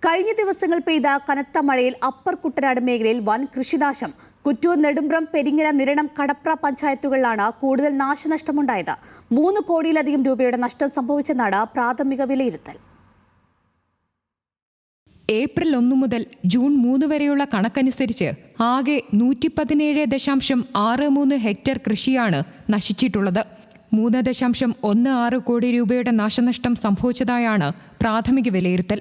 കഴിഞ്ഞ ദിവസങ്ങൾ പെയ്ത കനത്ത മഴയിൽ അപ്പർ കുട്ടനാട് മേഖലയിൽ വൻ കൃഷിനാശം. കുറ്റൂർ, നെടുമ്പ്രം, പെരിങ്ങര, നിരണം, കടപ്ര പഞ്ചായത്തുകളിലാണ് കൂടുതൽ നാശനഷ്ടമുണ്ടായത്. 3 കോടിയിലധികം രൂപയുടെ നഷ്ടം സംഭവിച്ചെന്നാണ് പ്രാഥമിക വിലയിരുത്തൽ. ഏപ്രിൽ 1 മുതൽ ജൂൺ 3 വരെയുള്ള കണക്കനുസരിച്ച് ആകെ 117.63 ഹെക്ടർ കൃഷിയാണ് നശിച്ചിട്ടുള്ളത്. 3.16 കോടി രൂപയുടെ നാശനഷ്ടം സംഭവിച്ചതായാണ് പ്രാഥമിക വിലയിരുത്തൽ.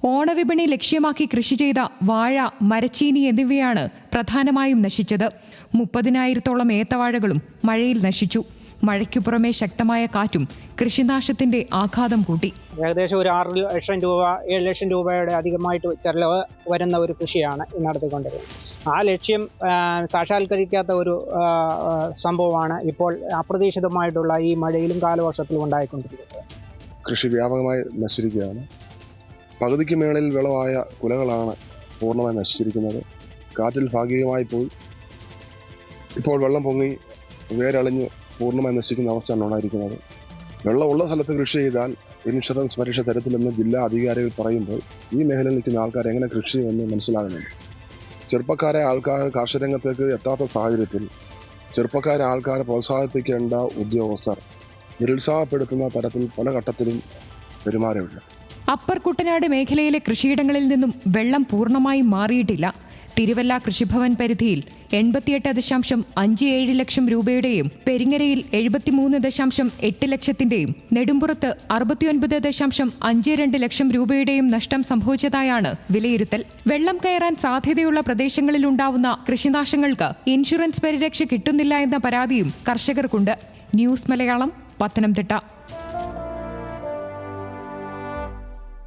ഓണവിപണി ലക്ഷ്യമാക്കി കൃഷി ചെയ്ത വാഴ, മരച്ചീനി എന്നിവയാണ് പ്രധാനമായും നശിച്ചത്. 30,000-ഓളം ഏത്തവാഴകളും മഴയിൽ നശിച്ചു. മഴയ്ക്കു പുറമെ ശക്തമായ കാറ്റും കൃഷിനാശത്തിന്റെ ആഘാതം കൂട്ടി. ഏകദേശം ഒരു 6 ലക്ഷം രൂപ 7 ലക്ഷം രൂപയുടെ അധികമായിട്ട് ചെലവ് വരുന്ന ഒരു കൃഷിയാണ് നടത്തിക്കൊണ്ടിരുന്നത്. ആ ലക്ഷ്യം സാക്ഷാത്കരിക്കാത്ത ഒരു സംഭവമാണ് ഇപ്പോൾ അപ്രതീക്ഷിതമായിട്ടുള്ള ഈ മഴയിലും കാലവർഷത്തിലും ഉണ്ടായിക്കൊണ്ടിരിക്കുന്നത്. കൃഷി വ്യാപകമായി നശിച്ചിരിക്കുകയാണ്. പകുതിക്ക് മേളിൽ വിളവായ കുലകളാണ് പൂർണ്ണമായി നശിച്ചിരിക്കുന്നത്. കാറ്റിൽ ഭാഗികമായി പോയി ഇപ്പോൾ വെള്ളം പൊങ്ങി വേരളിഞ്ഞ് പൂർണ്ണമായി നശിക്കുന്ന അവസ്ഥയാണ് ഉണ്ടായിരിക്കുന്നത്. വെള്ളമുള്ള സ്ഥലത്ത് കൃഷി ചെയ്താൽ ഇൻഷുറൻസ് പരീക്ഷ തരത്തിലെന്ന് ജില്ലാ അധികാരികൾ പറയുമ്പോൾ ഈ മേഖലയിൽ നിൽക്കുന്ന ആൾക്കാർ എങ്ങനെ കൃഷി ചെയ്യുമെന്ന് മനസ്സിലാകുന്നുണ്ട്. ചെറുപ്പക്കാരെ ആൾക്കാർ കാർഷിക രംഗത്തേക്ക് എത്താത്ത സാഹചര്യത്തിൽ ചെറുപ്പക്കാരെ ആൾക്കാരെ പ്രോത്സാഹിപ്പിക്കേണ്ട ഉദ്യോഗസ്ഥർ നിരുത്സാഹപ്പെടുത്തുന്ന തരത്തിൽ പല ഘട്ടത്തിലും പെരുമാറിയുണ്ട്. അപ്പർ കുട്ടനാട് മേഖലയിലെ കൃഷിയിടങ്ങളിൽ നിന്നും വെള്ളം പൂർണ്ണമായും മാറിയിട്ടില്ല. തിരുവല്ല കൃഷിഭവൻ പരിധിയിൽ 88.57 ലക്ഷം രൂപയുടെയും, പെരിങ്ങരയിൽ 73.8 ലക്ഷത്തിന്റെയും, നെടുമ്പുറത്ത് 69.52 ലക്ഷം രൂപയുടെയും നഷ്ടം സംഭവിച്ചതായാണ് വിലയിരുത്തൽ. വെള്ളം കയറാൻ സാധ്യതയുള്ള പ്രദേശങ്ങളിലുണ്ടാവുന്ന കൃഷിനാശങ്ങൾക്ക് ഇൻഷുറൻസ് പരിരക്ഷ കിട്ടുന്നില്ല എന്ന പരാതിയും കർഷകർക്കുണ്ട്. ന്യൂസ് മലയാളം, പത്തനംതിട്ട.